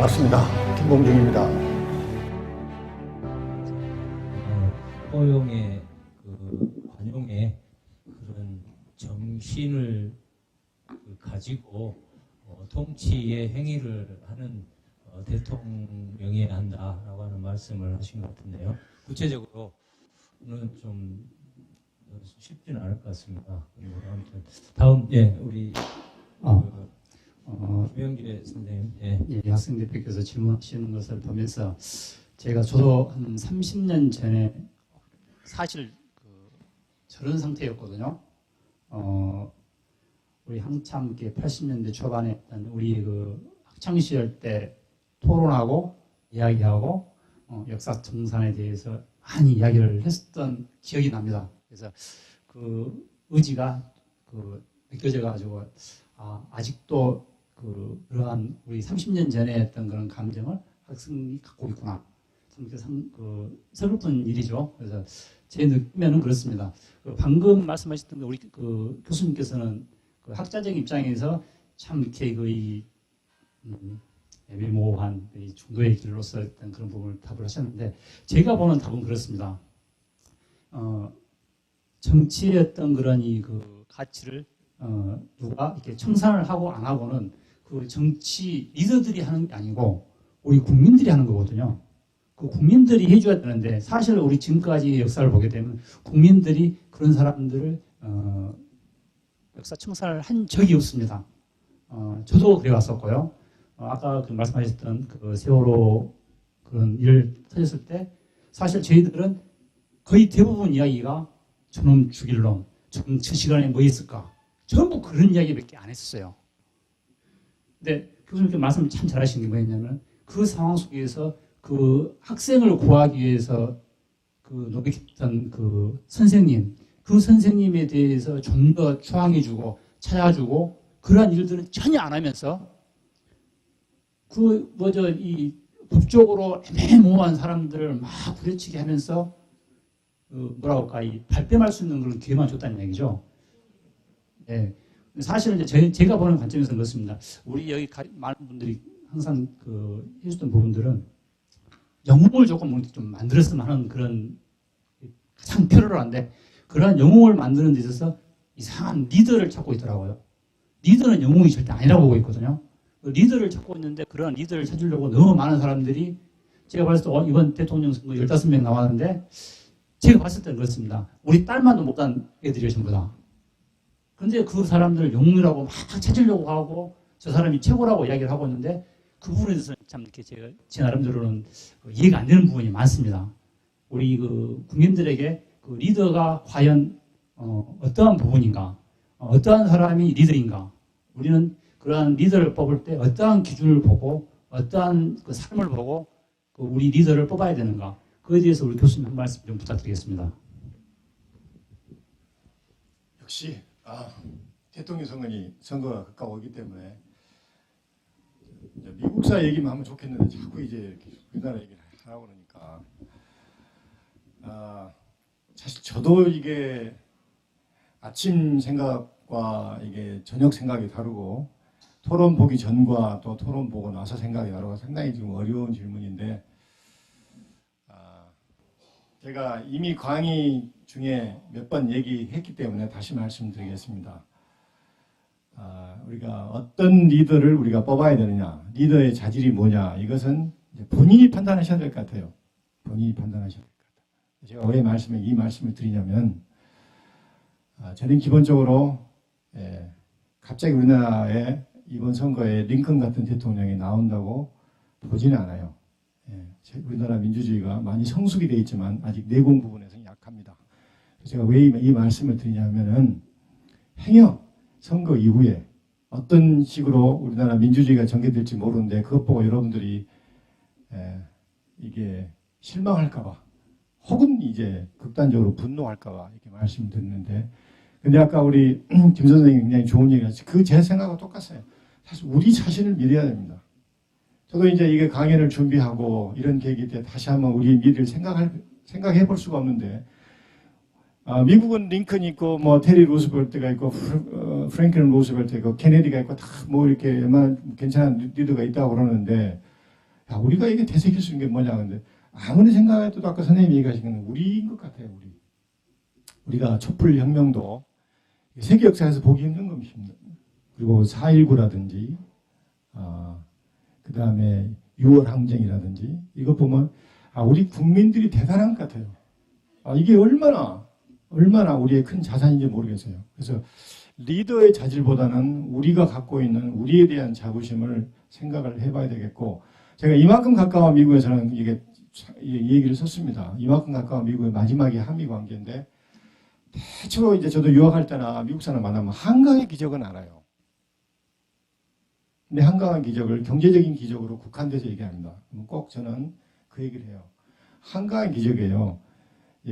반갑습니다. 김봉중입니다. 허용의 관용의 그런 정신을 가지고 통치의 행위를 하는 대통령이어야 한다라고 하는 말씀을 하신 것 같은데요. 구체적으로는 좀 쉽지는 않을 것 같습니다. 그리고 아무튼 다음 우리 김영재 선생님. 예, 학생 대표께서 질문하시는 것을 보면서 저도 한 30년 전에 사실 저런 상태였거든요. 우리 한참 80년대 초반에 우리 학창 시절 때 토론하고 이야기하고 역사 정산에 대해서 많이 이야기를 했었던 기억이 납니다. 그래서 그 의지가 느껴져 가지고 아직도 그러한 우리 30년 전에 했던 그런 감정을 학생이 갖고 있구나. 참 서글픈 일이죠. 그래서 제 느낌에는 그렇습니다. 방금 말씀하셨던 우리 교수님께서는 학자적 입장에서 참 이렇게 애매모호한 중도의 길로서 어떤 그런 부분을 답을 하셨는데, 제가 보는 답은 그렇습니다. 정치의 어떤 그런 가치를 누가 이렇게 청산을 하고 안 하고는 그 정치 리더들이 하는 게 아니고 우리 국민들이 하는 거거든요. 그 국민들이 해줘야 되는데, 사실 우리 지금까지 역사를 보게 되면 국민들이 그런 사람들을 역사 청산을 한 적이 없습니다. 저도 그래 왔었고요. 아까 말씀하셨던 세월호 그런 일 터졌을 때 사실 저희들은 거의 대부분 이야기가 저놈 죽일 놈, 저 시간에 뭐 있을까, 전부 그런 이야기밖에 안 했었어요. 근데 교수님께 말씀 참 잘하신 게 뭐였냐면, 그 상황 속에서 그 학생을 구하기 위해서 노력했던 선생님, 그 선생님에 대해서 좀 더 추앙해주고 찾아주고 그러한 일들은 전혀 안 하면서 이 법적으로 애매모호한 사람들을 막 부대치게 하면서 발뺌할 수 있는 그런 기회만 줬다는 얘기죠. 네. 사실은 이제 제가 보는 관점에서는 그렇습니다. 우리 여기 많은 분들이 항상 해줬던 부분들은 영웅을 조금 좀 만들었으면 하는 그런 가장 필요한데, 그런 영웅을 만드는 데 있어서 이상한 리더를 찾고 있더라고요. 리더는 영웅이 절대 아니라고 보고 있거든요. 리더를 찾고 있는데, 그런 리더를 찾으려고 너무 많은 사람들이, 제가 봤을 때 이번 대통령 선거 15명 나왔는데, 제가 봤을 때는 그렇습니다. 우리 딸만도 못한 애들이 전부 다. 그런데 그 사람들을 영웅이라고 막 찾으려고 하고 저 사람이 최고라고 이야기를 하고 있는데, 그 부분에 대해서 참 이렇게 제 나름대로는 이해가 안 되는 부분이 많습니다. 우리 국민들에게 리더가 과연 어떠한 부분인가, 어떠한 사람이 리더인가, 우리는 그러한 리더를 뽑을 때 어떠한 기준을 보고 어떠한 삶을 보고 우리 리더를 뽑아야 되는가, 그에 대해서 우리 교수님 한 말씀 좀 부탁드리겠습니다. 역시 대통령 선거가 가까워오기 때문에 미국사 얘기만 하면 좋겠는데 자꾸 이제 우리나라 얘기를 하라고 그러니까, 사실 저도 이게 아침 생각과 이게 저녁 생각이 다르고, 토론 보기 전과 또 토론 보고 나서 생각이 다르고 상당히 좀 어려운 질문인데, 제가 이미 강의 중에 몇 번 얘기했기 때문에 다시 말씀드리겠습니다. 우리가 어떤 리더를 우리가 뽑아야 되느냐, 리더의 자질이 뭐냐, 이것은 이제 본인이 판단하셔야 될 것 같아요. 본인이 판단하셔야 될 것 같아요. 제가 왜 이 말씀을 드리냐면, 저는 기본적으로 갑자기 우리나라에 이번 선거에 링컨 같은 대통령이 나온다고 보지는 않아요. 우리나라 민주주의가 많이 성숙이 되어 있지만 아직 내공 부분에서는 약합니다. 제가 왜 이 말씀을 드리냐면은, 행여 선거 이후에 어떤 식으로 우리나라 민주주의가 전개될지 모르는데, 그것 보고 여러분들이 이게 실망할까봐, 혹은 이제 극단적으로 분노할까봐 이렇게 말씀드렸는데, 근데 아까 우리 김 선생님이 굉장히 좋은 얘기 하셨어요. 제 생각과 똑같아요. 사실 우리 자신을 믿어야 됩니다. 저도 이제 이게 강연을 준비하고 이런 계기 때 다시 한번 우리 미래를 생각해 볼 수가 없는데, 미국은 링컨이 있고, 테리 루스벨트가 있고, 프랭클린 루스벨트가 있고, 케네디가 있고, 다 이렇게 괜찮은 리더가 있다고 그러는데, 야, 우리가 이게 되새길 수 있는 게 뭐냐. 근데 아무리 생각해도 아까 선생님이 얘기하신 건 우리인 것 같아요. 우리가 촛불 혁명도 세계 역사에서 보기 힘든 것입니다. 그리고 4.19라든지 그 다음에 6월 항쟁이라든지 이것 보면 우리 국민들이 대단한 것 같아요. 이게 얼마나 우리의 큰 자산인지 모르겠어요. 그래서 리더의 자질보다는 우리가 갖고 있는 우리에 대한 자부심을 생각을 해봐야 되겠고, 제가 이만큼 가까운 미국에서는 이게 이 얘기를 썼습니다. 이만큼 가까운 미국의 마지막이 한미 관계인데, 대체로 이제 저도 유학할 때나 미국 사람 만나면 한강의 기적은 알아요. 근데 한강의 기적을 경제적인 기적으로 국한돼서 얘기합니다. 꼭 저는 그 얘기를 해요. 한강의 기적이에요.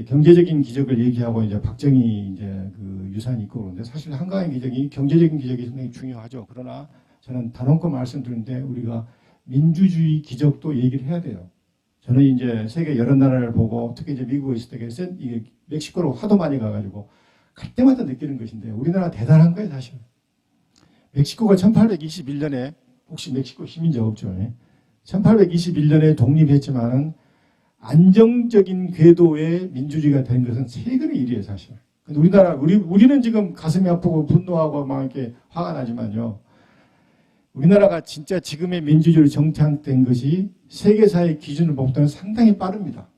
경제적인 기적을 얘기하고 이제 박정희 이제 그 유산이 있고 그런데 사실 한강의 기적이 경제적인 기적이 상당히 중요하죠. 그러나 저는 단언코 말씀드리는데 우리가 민주주의 기적도 얘기를 해야 돼요. 저는 이제 세계 여러 나라를 보고 특히 이제 미국에 있을 때 이게 멕시코로 하도 많이 가가지고 갈 때마다 느끼는 것인데 우리나라 대단한 거예요, 사실. 멕시코가 1821년에 혹시 멕시코 시민 적 없죠? 1821년에 독립했지만은 안정적인 궤도의 민주주의가 된 것은 세계의 일이에요, 사실. 근데 우리는 지금 가슴이 아프고 분노하고 막 이렇게 화가 나지만요. 우리나라가 진짜 지금의 민주주의로 정착된 것이 세계사의 기준을 볼 때는 상당히 빠릅니다.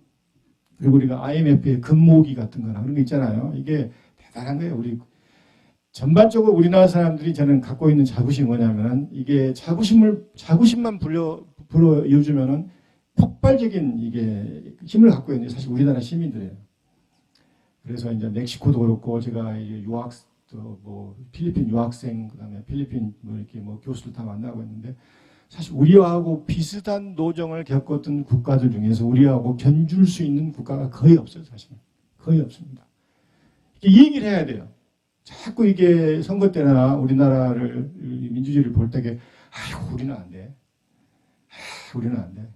그리고 우리가 IMF의 금모기 같은 거나 그런 거 있잖아요. 이게 대단한 거예요. 전반적으로 우리나라 사람들이 저는 갖고 있는 자부심이 뭐냐면 이게 자부심만 불러이어주면은 폭발적인 이게 힘을 갖고 있는 게 사실 우리나라 시민들이에요. 그래서 이제 멕시코도 그렇고 제가 이제 필리핀 유학생 그다음에 필리핀 이렇게 교수들 다 만나고 있는데 사실 우리하고 비슷한 노정을 겪었던 국가들 중에서 우리하고 견줄 수 있는 국가가 거의 없어요, 사실. 거의 없습니다. 이 얘기를 해야 돼요. 자꾸 이게 선거 때나 우리나라를 민주주의를 볼 때게 우리는 안 돼. 우리는 안 돼.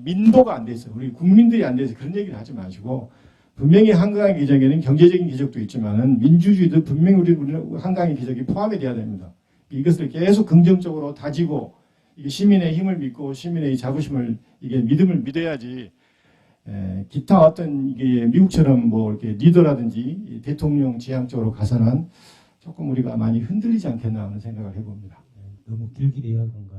민도가 안 돼 있어. 우리 국민들이 안 돼서 그런 얘기를 하지 마시고 분명히 한강의 기적에는 경제적인 기적도 있지만은 민주주의도 분명히 우리는 한강의 기적이 포함이 돼야 됩니다. 이것을 계속 긍정적으로 다지고 이게 시민의 힘을 믿고 시민의 자부심을 이게 믿음을 믿어야지. 기타 어떤 이게 미국처럼 이렇게 리더라든지 대통령 지향 쪽으로 가서는 조금 우리가 많이 흔들리지 않겠나 하는 생각을 해봅니다. 너무 길게 이야기한 거